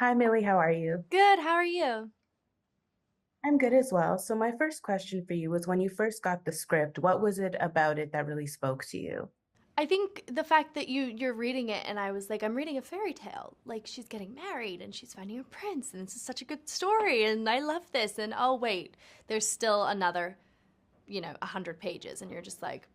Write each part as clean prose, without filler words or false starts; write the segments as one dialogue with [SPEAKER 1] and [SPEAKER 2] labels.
[SPEAKER 1] Hi, Millie. How are you?
[SPEAKER 2] Good, how are you?
[SPEAKER 1] I'm good as well. So, my first question for you was when you first got the script, what was it about it that really spoke to you?
[SPEAKER 2] I think the fact that you're reading it and I was like, I'm reading a fairy tale. Like she's getting married and she's finding a prince and this is such a good story and I love this and oh wait, there's still another, 100 pages and you're just like,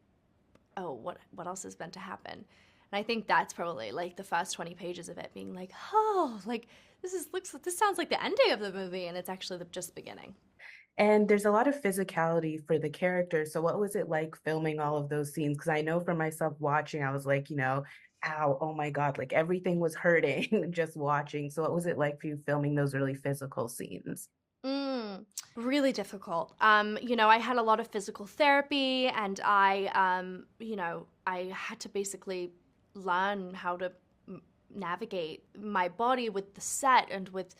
[SPEAKER 2] oh, what else is meant to happen? And I think that's probably like the first 20 pages of it being like, oh, like this sounds like the ending of the movie and it's actually just beginning.
[SPEAKER 1] And there's a lot of physicality for the characters. So, what was it like filming all of those scenes? Because I know for myself watching, I was like, ow, oh my God, like everything was hurting just watching. So, what was it like for you filming those really physical scenes?
[SPEAKER 2] Really difficult. I had a lot of physical therapy and I had to basically learn how to navigate my body with the set and with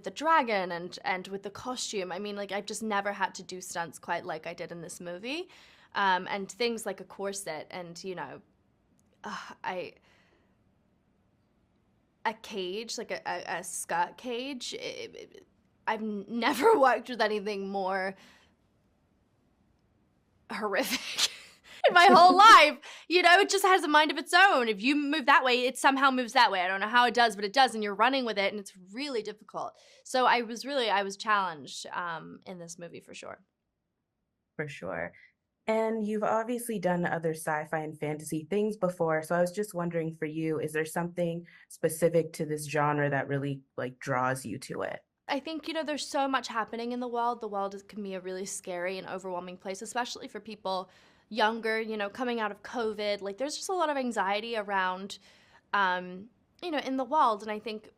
[SPEAKER 2] the dragon and with the costume. I mean, like I've just never had to do stunts quite like I did in this movie. And things like a corset and, I a cage, like a skirt cage. I've never worked with anything more horrific in my whole life. It just has a mind of its own. If you move that way, it somehow moves that way. I don't know how it does, but it does, and you're running with it, and it's really difficult. So I was challenged in this movie for sure.
[SPEAKER 1] For sure. And you've obviously done other sci-fi and fantasy things before. So I was just wondering for you, is there something specific to this genre that really like draws you to it?
[SPEAKER 2] I think, there's so much happening in the world. The world can be a really scary and overwhelming place, especially for people younger, coming out of COVID. Like, there's just a lot of anxiety around, in the world. And I think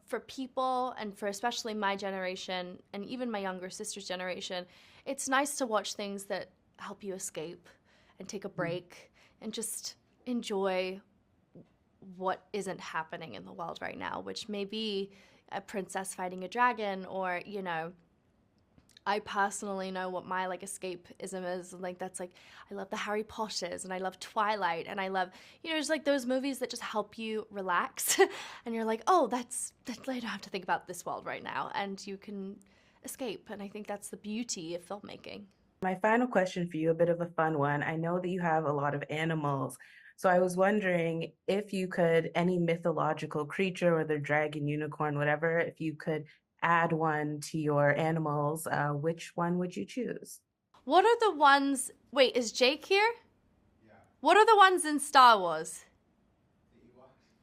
[SPEAKER 2] for people and for especially my generation and even my younger sister's generation, it's nice to watch things that help you escape and take a break and just enjoy what isn't happening in the world right now, which may be a princess fighting a dragon or, I personally know what my like escapism is. Like that's like I love the Harry Potters and I love Twilight and I love just like those movies that just help you relax and you're like, oh, I don't have to think about this world right now and you can escape. And I think that's the beauty of filmmaking.
[SPEAKER 1] My final question for you, a bit of a fun one. I know that you have a lot of animals. So I was wondering if you could, any mythological creature, whether dragon, unicorn, whatever, if you could add one to your animals, which one would you choose?
[SPEAKER 2] What are the ones? Wait, is Jake here? What are the ones in Star Wars?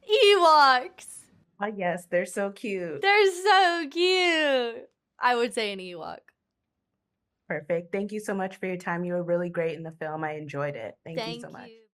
[SPEAKER 2] Ewoks.
[SPEAKER 1] Ah, yes, they're so cute.
[SPEAKER 2] They're so cute. I would say an Ewok.
[SPEAKER 1] Perfect. Thank you so much for your time. You were really great in the film. I enjoyed it. Thank you so
[SPEAKER 2] Thank
[SPEAKER 1] much.
[SPEAKER 2] you.